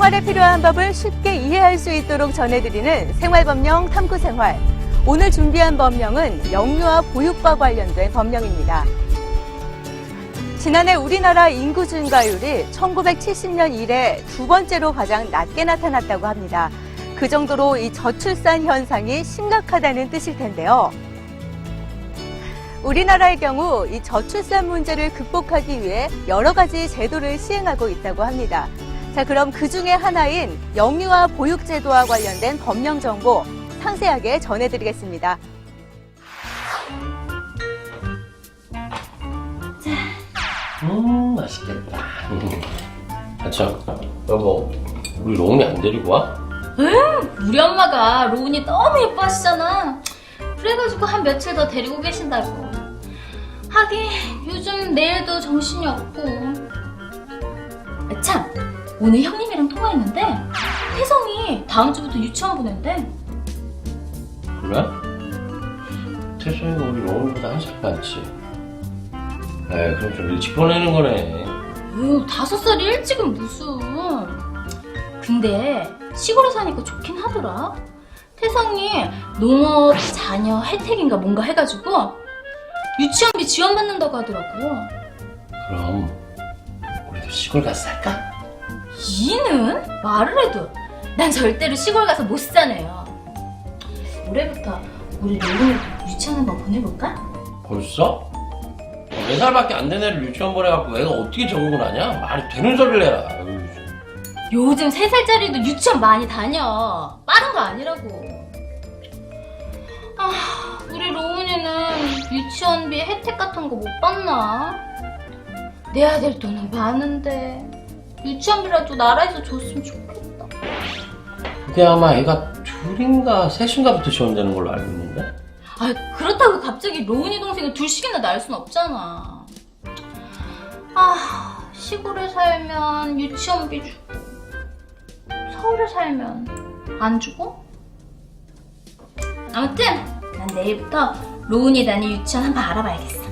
생활에 필요한 법을 쉽게 이해할 수 있도록 전해드리는 생활법령 탐구생활. 오늘 준비한 법령은 영유아 보육과 관련된 법령입니다. 지난해 우리나라 인구 증가율이 1970년 이래 두 번째로 가장 낮게 나타났다고 합니다. 그 정도로 이 저출산 현상이 심각하다는 뜻일 텐데요. 우리나라의 경우 이 저출산 문제를 극복하기 위해 여러 가지 제도를 시행하고 있다고 합니다. 자, 그럼 그 중에 하나인 영유아 보육제도와 관련된 법령 정보 상세하게 전해드리겠습니다. 맛있겠다. 참, 여보, 우리 로운이 안 데리고 와? 우리 엄마가 로운이 너무 예뻐하시잖아. 그래가지고 한 며칠 더 데리고 계신다고. 하긴 요즘 내일도 정신이 없고. 참, 오늘 형님이랑 통화했는데 태성이 다음 주부터 유치원 보낸대. 그래? 태성이가 우리 로운이보다 한 살 많지. 에이, 그럼 좀 일찍 보내는 거네. 5살이 일찍은 무슨. 근데 시골에 사니까 좋긴 하더라. 태성이 농업 자녀 혜택인가 뭔가 해가지고 유치원비 지원받는다고 하더라고. 그럼 우리도 시골 가서 살까? 이는 말을 해도 난 절대로 시골 가서 못 사네요. 올해부터 우리 로운이 유치원 한번 보내볼까? 벌써? 4살밖에 안 된 애를 유치원 보내갖고 애가 어떻게 적응을 하냐? 말이 되는 소리를 해라. 요즘 3살짜리도 유치원 많이 다녀. 빠른 거 아니라고. 우리 로운이는 유치원비 혜택 같은 거 못 받나? 내야 될 돈은 많은데 유치원비라도 나라에서 줬으면 좋겠다. 그게 아마 애가 둘인가 셋인가부터 지원되는 걸로 알고 있는데? 그렇다고 갑자기 로운이 동생을 둘씩이나 낳을 순 없잖아. 시골에 살면 유치원비 주고 서울에 살면 안 주고? 아무튼 난 내일부터 로운이 다니 유치원 한번 알아봐야겠어.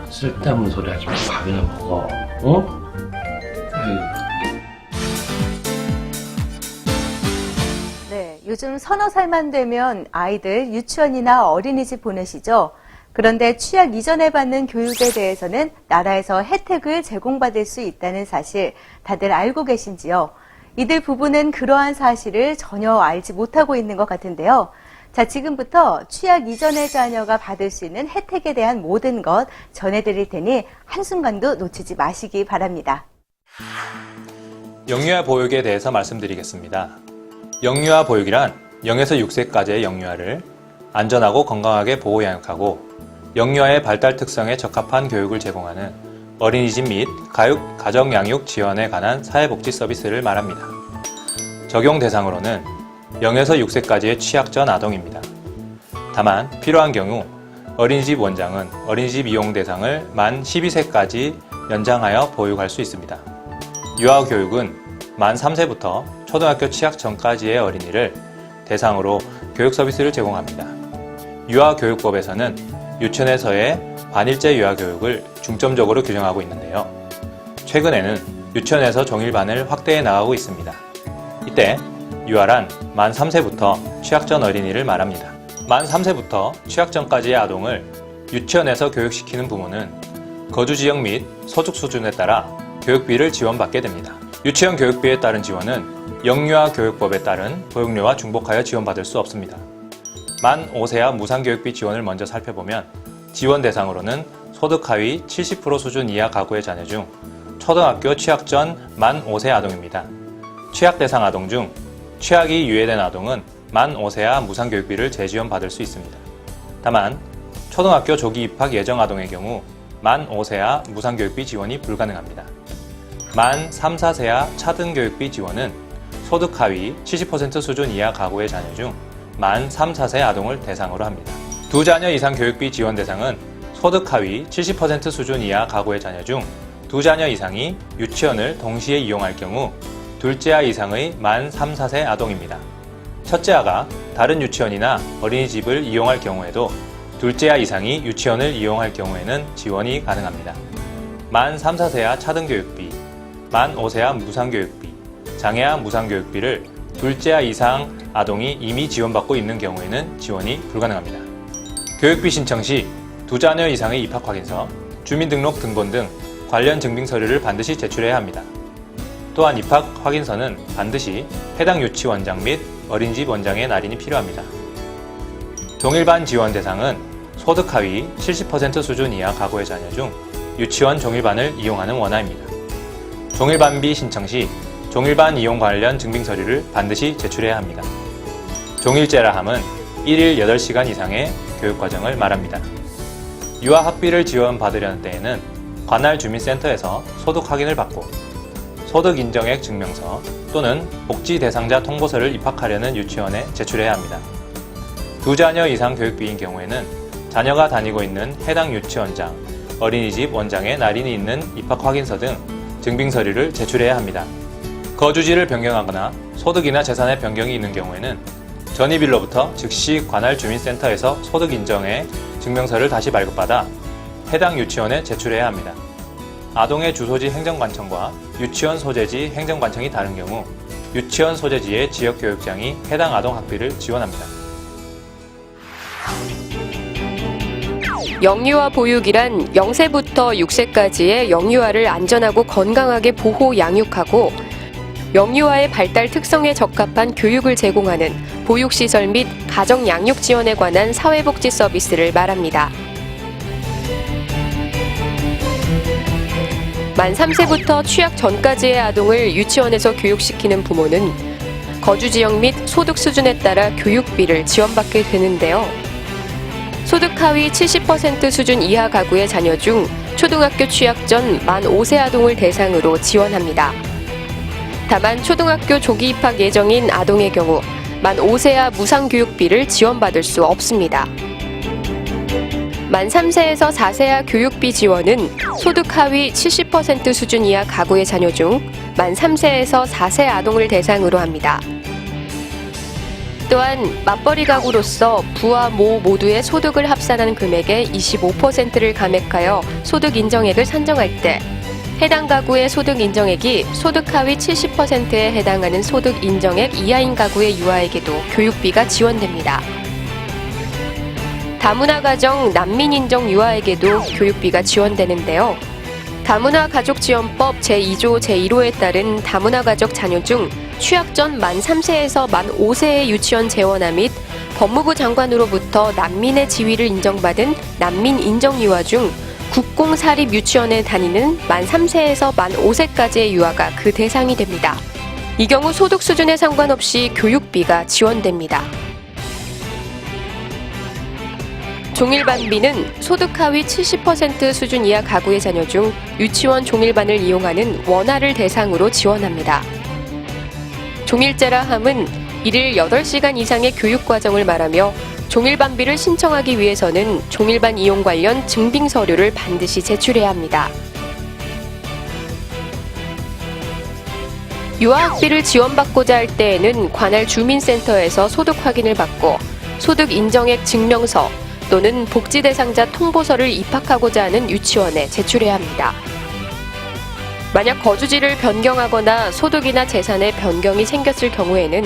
쓸데없는 소리 하지 말고 밥이나 먹어. 어? 네, 요즘 서너 살만 되면 아이들 유치원이나 어린이집 보내시죠. 그런데 취약 이전에 받는 교육에 대해서는 나라에서 혜택을 제공받을 수 있다는 사실 다들 알고 계신지요? 이들 부부는 그러한 사실을 전혀 알지 못하고 있는 것 같은데요. 자, 지금부터 취약 이전의 자녀가 받을 수 있는 혜택에 대한 모든 것 전해드릴 테니 한순간도 놓치지 마시기 바랍니다. 영유아 보육에 대해서 말씀드리겠습니다. 영유아 보육이란 0에서 6세까지의 영유아를 안전하고 건강하게 보호 양육하고 영유아의 발달 특성에 적합한 교육을 제공하는 어린이집 및 가정양육 지원에 관한 사회복지 서비스를 말합니다. 적용 대상으로는 0에서 6세까지의 취약전 아동입니다. 다만 필요한 경우 어린이집 원장은 어린이집 이용 대상을 만 12세까지 연장하여 보육할 수 있습니다. 유아교육은 만 3세부터 초등학교 취약 전까지의 어린이를 대상으로 교육 서비스를 제공합니다. 유아교육법에서는 유치원에서의 반일제 유아교육을 중점적으로 규정하고 있는데요. 최근에는 유치원에서 종일반을 확대해 나가고 있습니다. 이때 유아란 만 3세부터 취약전 어린이를 말합니다. 만 3세부터 취약전까지의 아동을 유치원에서 교육시키는 부모는 거주지역 및 소득 수준에 따라 교육비를 지원받게 됩니다. 유치원 교육비에 따른 지원은 영유아 교육법에 따른 보육료와 중복하여 지원받을 수 없습니다. 만 5세와 무상교육비 지원을 먼저 살펴보면 지원 대상으로는 소득 하위 70% 수준 이하 가구의 자녀 중 초등학교 취약 전 만 5세 아동입니다. 취약 대상 아동 중 취약이 유예된 아동은 만 5세와 무상교육비를 재지원받을 수 있습니다. 다만 초등학교 조기 입학 예정 아동의 경우 만 5세와 무상교육비 지원이 불가능합니다. 만 3, 4세와 차등교육비 지원은 소득 하위 70% 수준 이하 가구의 자녀 중 만 3, 4세 아동을 대상으로 합니다. 두 자녀 이상 교육비 지원 대상은 소득 하위 70% 수준 이하 가구의 자녀 중 두 자녀 이상이 유치원을 동시에 이용할 경우 둘째 아 이상의 만 3, 4세 아동입니다. 첫째 아가 다른 유치원이나 어린이집을 이용할 경우에도 둘째 아 이상이 유치원을 이용할 경우에는 지원이 가능합니다. 만 3, 4세와 차등교육비, 만 5세와 무상교육비, 장애아 무상교육비를 둘째아 이상 아동이 이미 지원받고 있는 경우에는 지원이 불가능합니다. 교육비 신청 시 2자녀 이상의 입학 확인서, 주민등록 등본 등 관련 증빙 서류를 반드시 제출해야 합니다. 또한 입학 확인서는 반드시 해당 유치원장 및 어린이집 원장의 날인이 필요합니다. 종일반 지원 대상은 소득 하위 70% 수준 이하 가구의 자녀 중 유치원 종일반을 이용하는 원화입니다. 종일반비 신청 시 종일반 이용 관련 증빙 서류를 반드시 제출해야 합니다. 종일제라 함은 1일 8시간 이상의 교육과정을 말합니다. 유아 학비를 지원받으려는 때에는 관할 주민센터에서 소득 확인을 받고 소득 인정액 증명서 또는 복지 대상자 통보서를 입학하려는 유치원에 제출해야 합니다. 2자녀 이상 교육비인 경우에는 자녀가 다니고 있는 해당 유치원장, 어린이집 원장의 날인이 있는 입학 확인서 등 증빙 서류를 제출해야 합니다. 거주지를 변경하거나 소득이나 재산의 변경이 있는 경우에는 전입일로부터 즉시 관할 주민센터에서 소득 인정의 증명서를 다시 발급받아 해당 유치원에 제출해야 합니다. 아동의 주소지 행정관청과 유치원 소재지 행정관청이 다른 경우 유치원 소재지의 지역교육장이 해당 아동 학비를 지원합니다. 영유아 보육이란 0세부터 6세까지의 영유아를 안전하고 건강하게 보호 양육하고 영유아의 발달 특성에 적합한 교육을 제공하는 보육시설 및 가정 양육 지원에 관한 사회복지 서비스를 말합니다. 만 3세부터 취약 전까지의 아동을 유치원에서 교육시키는 부모는 거주지역 및 소득 수준에 따라 교육비를 지원받게 되는데요. 소득 하위 70% 수준 이하 가구의 자녀 중 초등학교 취약 전 만 5세 아동을 대상으로 지원합니다. 다만 초등학교 조기 입학 예정인 아동의 경우 만 5세야 무상교육비를 지원받을 수 없습니다. 만 3세에서 4세야 교육비 지원은 소득 하위 70% 수준 이하 가구의 자녀 중 만 3세에서 4세 아동을 대상으로 합니다. 또한 맞벌이 가구로서 부와 모 모두의 소득을 합산한 금액의 25%를 감액하여 소득 인정액을 산정할 때 해당 가구의 소득 인정액이 소득 하위 70%에 해당하는 소득 인정액 이하인 가구의 유아에게도 교육비가 지원됩니다. 다문화 가정 난민 인정 유아에게도 교육비가 지원되는데요. 다문화 가족지원법 제2조 제1호에 따른 다문화 가족 자녀 중 취약 전 만 3세에서 만 5세의 유치원 재원화 및 법무부 장관으로부터 난민의 지위를 인정받은 난민 인정 유아 중 국공 사립 유치원에 다니는 만 3세에서 만 5세까지의 유아가 그 대상이 됩니다. 이 경우 소득 수준에 상관없이 교육비가 지원됩니다. 종일반비는 소득 하위 70% 수준 이하 가구의 자녀 중 유치원 종일반을 이용하는 원화를 대상으로 지원합니다. 종일제라 함은 1일 8시간 이상의 교육과정을 말하며 종일반비를 신청하기 위해서는 종일반 이용 관련 증빙 서류를 반드시 제출해야 합니다. 유아학비를 지원받고자 할 때에는 관할 주민센터에서 소득 확인을 받고 소득 인정액 증명서 또는 복지 대상자 통보서를 입학하고자 하는 유치원에 제출해야 합니다. 만약 거주지를 변경하거나 소득이나 재산의 변경이 생겼을 경우에는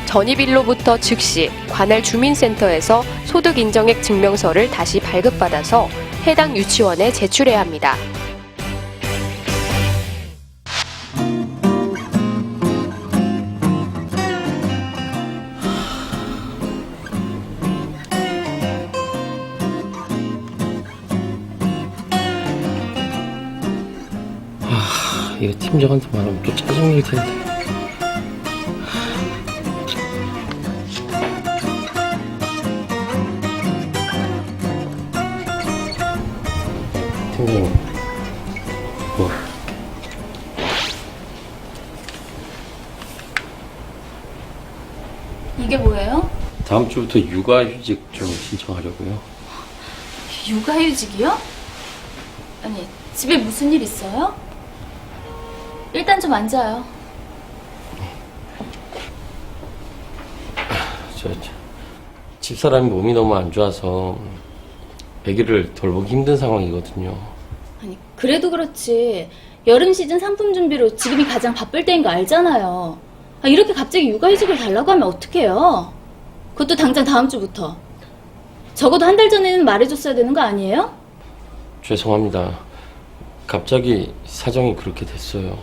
전입일로부터 즉시 관할 주민센터에서 소득 인정액 증명서를 다시 발급받아서 해당 유치원에 제출해야 합니다. 이거 팀장한테 말하면 또 짜증날 텐데. 팀장님, 뭐? 이게 뭐예요? 다음 주부터 육아휴직 좀 신청하려고요. 육아휴직이요? 아니, 집에 무슨 일 있어요? 일단 좀 앉아요. 집사람이 몸이 너무 안 좋아서 아기를 돌보기 힘든 상황이거든요. 아니, 그래도 그렇지. 여름 시즌 상품 준비로 지금이 가장 바쁠 때인 거 알잖아요. 이렇게 갑자기 육아휴직을 달라고 하면 어떡해요? 그것도 당장 다음 주부터. 적어도 한 달 전에는 말해줬어야 되는 거 아니에요? 죄송합니다. 갑자기 사정이 그렇게 됐어요.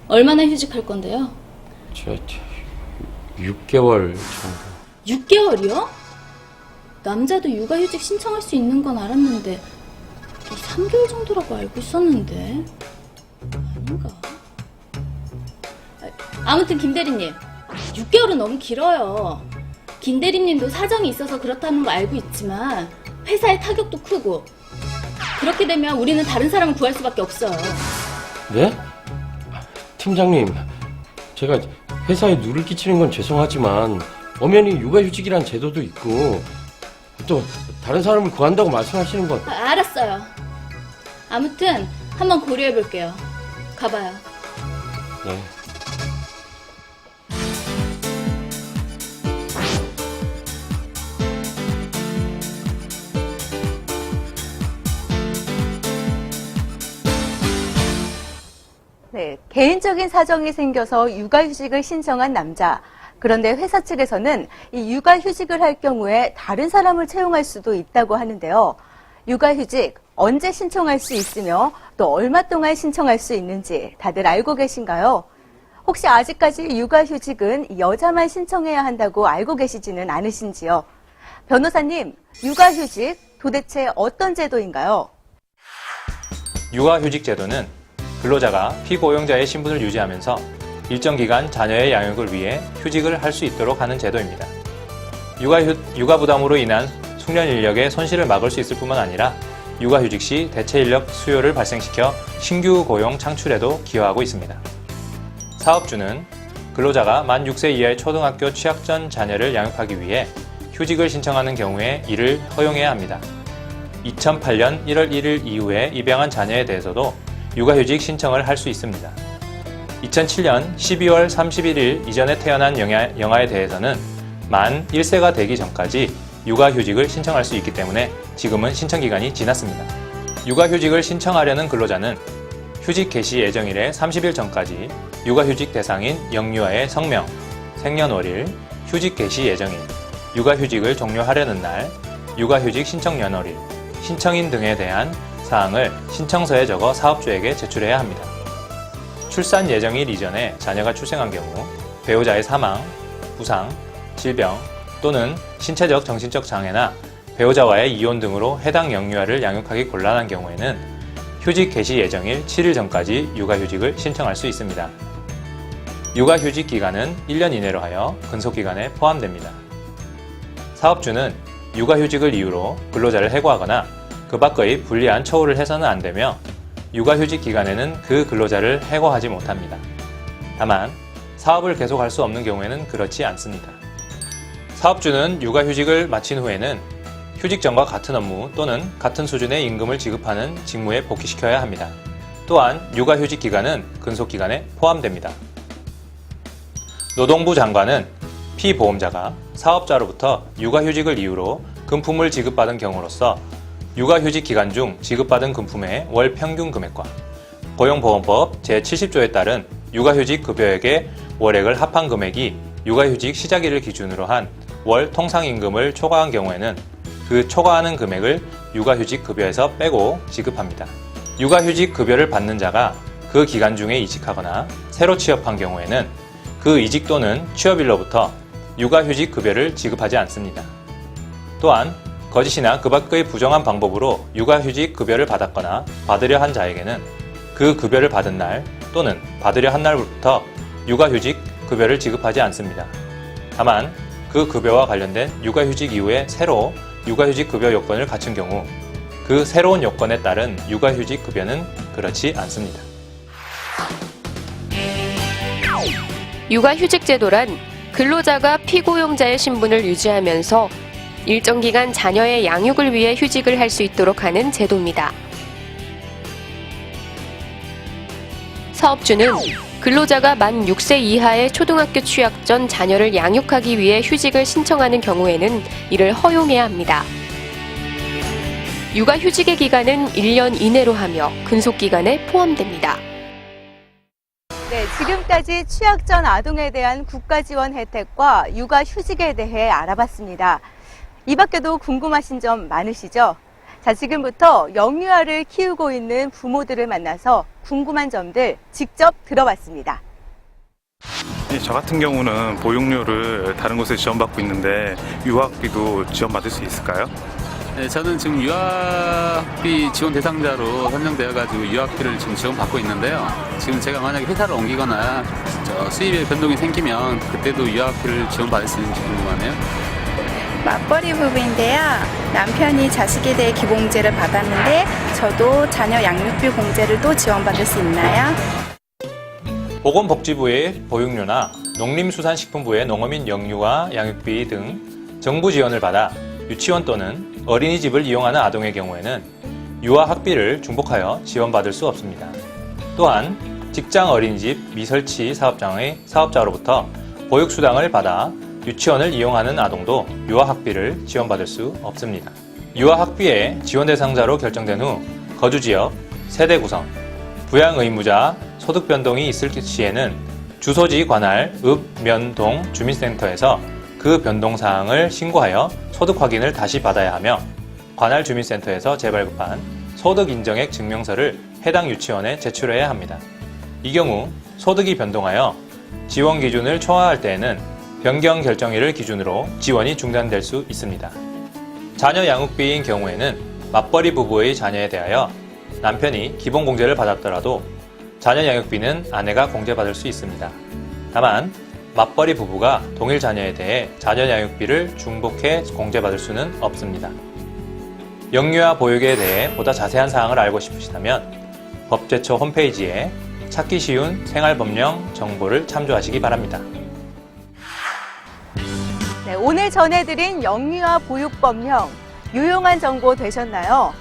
얼마나 휴직할 건데요? 저 6개월 정도. 6개월이요? 남자도 육아휴직 신청할 수 있는 건 알았는데 3개월 정도라고 알고 있었는데 아닌가? 아무튼 김 대리님, 6개월은 너무 길어요. 김 대리님도 사정이 있어서 그렇다는 거 알고 있지만 회사의 타격도 크고 그렇게 되면 우리는 다른 사람을 구할 수밖에 없어요. 네? 팀장님, 제가 회사에 누를 끼치는 건 죄송하지만 엄연히 육아휴직이란 제도도 있고 또 다른 사람을 구한다고 말씀하시는 건 알았어요. 아무튼 한번 고려해볼게요. 가봐요. 네. 네, 개인적인 사정이 생겨서 육아휴직을 신청한 남자. 그런데 회사 측에서는 이 육아휴직을 할 경우에 다른 사람을 채용할 수도 있다고 하는데요. 육아휴직 언제 신청할 수 있으며 또 얼마 동안 신청할 수 있는지 다들 알고 계신가요? 혹시 아직까지 육아휴직은 여자만 신청해야 한다고 알고 계시지는 않으신지요? 변호사님, 육아휴직 도대체 어떤 제도인가요? 육아휴직 제도는 근로자가 피고용자의 신분을 유지하면서 일정 기간 자녀의 양육을 위해 휴직을 할 수 있도록 하는 제도입니다. 육아 부담으로 인한 숙련 인력의 손실을 막을 수 있을 뿐만 아니라 육아휴직 시 대체 인력 수요를 발생시켜 신규 고용 창출에도 기여하고 있습니다. 사업주는 근로자가 만 6세 이하의 초등학교 취학 전 자녀를 양육하기 위해 휴직을 신청하는 경우에 이를 허용해야 합니다. 2008년 1월 1일 이후에 입양한 자녀에 대해서도 육아휴직 신청을 할 수 있습니다. 2007년 12월 31일 이전에 태어난 영아에 대해서는 만 1세가 되기 전까지 육아휴직을 신청할 수 있기 때문에 지금은 신청기간이 지났습니다. 육아휴직을 신청하려는 근로자는 휴직 개시 예정일의 30일 전까지 육아휴직 대상인 영유아의 성명, 생년월일, 휴직 개시 예정일, 육아휴직을 종료하려는 날, 육아휴직 신청 연월일, 신청인 등에 대한 사항을 신청서에 적어 사업주에게 제출해야 합니다. 출산 예정일 이전에 자녀가 출생한 경우 배우자의 사망, 부상, 질병 또는 신체적 정신적 장애나 배우자와의 이혼 등으로 해당 영유아를 양육하기 곤란한 경우에는 휴직 개시 예정일 7일 전까지 육아휴직을 신청할 수 있습니다. 육아휴직 기간은 1년 이내로 하여 근속기간에 포함됩니다. 사업주는 육아휴직을 이유로 근로자를 해고하거나 그 밖의 불리한 처우를 해서는 안 되며 육아휴직 기간에는 그 근로자를 해고하지 못합니다. 다만 사업을 계속할 수 없는 경우에는 그렇지 않습니다. 사업주는 육아휴직을 마친 후에는 휴직 전과 같은 업무 또는 같은 수준의 임금을 지급하는 직무에 복귀시켜야 합니다. 또한 육아휴직 기간은 근속기간에 포함됩니다. 노동부 장관은 피보험자가 사업자로부터 육아휴직을 이유로 금품을 지급받은 경우로서 육아휴직 기간 중 지급받은 금품의 월 평균 금액과 고용보험법 제70조에 따른 육아휴직 급여액의 월액을 합한 금액이 육아휴직 시작일을 기준으로 한 월 통상임금을 초과한 경우에는 그 초과하는 금액을 육아휴직 급여에서 빼고 지급합니다. 육아휴직 급여를 받는 자가 그 기간 중에 이직하거나 새로 취업한 경우에는 그 이직 또는 취업일로부터 육아휴직 급여를 지급하지 않습니다. 또한 거짓이나 그 밖의 부정한 방법으로 육아휴직 급여를 받았거나 받으려 한 자에게는 그 급여를 받은 날 또는 받으려 한 날부터 육아휴직 급여를 지급하지 않습니다. 다만 그 급여와 관련된 육아휴직 이후에 새로 육아휴직 급여 요건을 갖춘 경우 그 새로운 요건에 따른 육아휴직 급여는 그렇지 않습니다. 육아휴직 제도란 근로자가 피고용자의 신분을 유지하면서 일정 기간 자녀의 양육을 위해 휴직을 할 수 있도록 하는 제도입니다. 사업주는 근로자가 만 6세 이하의 초등학교 취학 전 자녀를 양육하기 위해 휴직을 신청하는 경우에는 이를 허용해야 합니다. 육아휴직의 기간은 1년 이내로 하며 근속기간에 포함됩니다. 네, 지금까지 취약전 아동에 대한 국가 지원 혜택과 육아 휴직에 대해 알아봤습니다. 이 밖에도 궁금하신 점 많으시죠? 자, 지금부터 영유아를 키우고 있는 부모들을 만나서 궁금한 점들 직접 들어봤습니다. 네, 저 같은 경우는 보육료를 다른 곳에 지원받고 있는데 유학비도 지원받을 수 있을까요? 네, 저는 지금 유학비 지원 대상자로 선정되어가지고 유학비를 지금 지원받고 있는데요. 지금 제가 만약에 회사를 옮기거나 수입에 변동이 생기면 그때도 유학비를 지원받을 수 있는지 궁금하네요. 맞벌이 부부인데요. 남편이 자식에 대해 기본공제를 받았는데 저도 자녀 양육비 공제를 또 지원받을 수 있나요? 보건복지부의 보육료나 농림수산식품부의 농어민 영유아 양육비 등 정부 지원을 받아 유치원 또는 어린이집을 이용하는 아동의 경우에는 유아 학비를 중복하여 지원받을 수 없습니다. 또한 직장 어린이집 미설치 사업장의 사업자로부터 보육수당을 받아 유치원을 이용하는 아동도 유아 학비를 지원받을 수 없습니다. 유아 학비의 지원 대상자로 결정된 후 거주지역, 세대 구성, 부양 의무자, 소득 변동이 있을 시에는 주소지 관할 읍, 면, 동 주민센터에서 그 변동 사항을 신고하여 소득 확인을 다시 받아야 하며 관할 주민센터에서 재발급한 소득 인정액 증명서를 해당 유치원에 제출해야 합니다. 이 경우 소득이 변동하여 지원 기준을 초과할 때에는 변경 결정일을 기준으로 지원이 중단될 수 있습니다. 자녀 양육비인 경우에는 맞벌이 부부의 자녀에 대하여 남편이 기본 공제를 받았더라도 자녀 양육비는 아내가 공제받을 수 있습니다. 다만 맞벌이 부부가 동일 자녀에 대해 자녀 양육비를 중복해 공제받을 수는 없습니다. 영유아 보육에 대해 보다 자세한 사항을 알고 싶으시다면 법제처 홈페이지에 찾기 쉬운 생활법령 정보를 참조하시기 바랍니다. 네, 오늘 전해드린 영유아 보육법령 유용한 정보 되셨나요?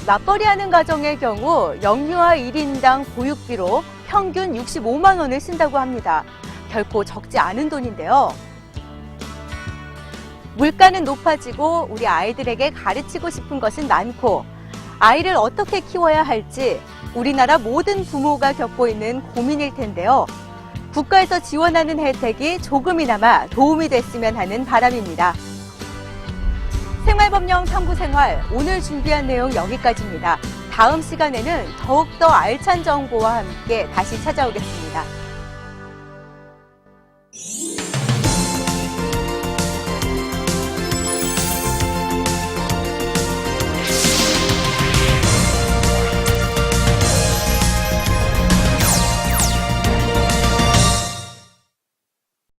맞벌이하는 가정의 경우 영유아 1인당 보육비로 평균 65만 원을 쓴다고 합니다. 결코 적지 않은 돈인데요. 물가는 높아지고 우리 아이들에게 가르치고 싶은 것은 많고 아이를 어떻게 키워야 할지 우리나라 모든 부모가 겪고 있는 고민일 텐데요. 국가에서 지원하는 혜택이 조금이나마 도움이 됐으면 하는 바람입니다. 생활법령 탐구생활 오늘 준비한 내용 여기까지입니다. 다음 시간에는 더욱더 알찬 정보와 함께 다시 찾아오겠습니다.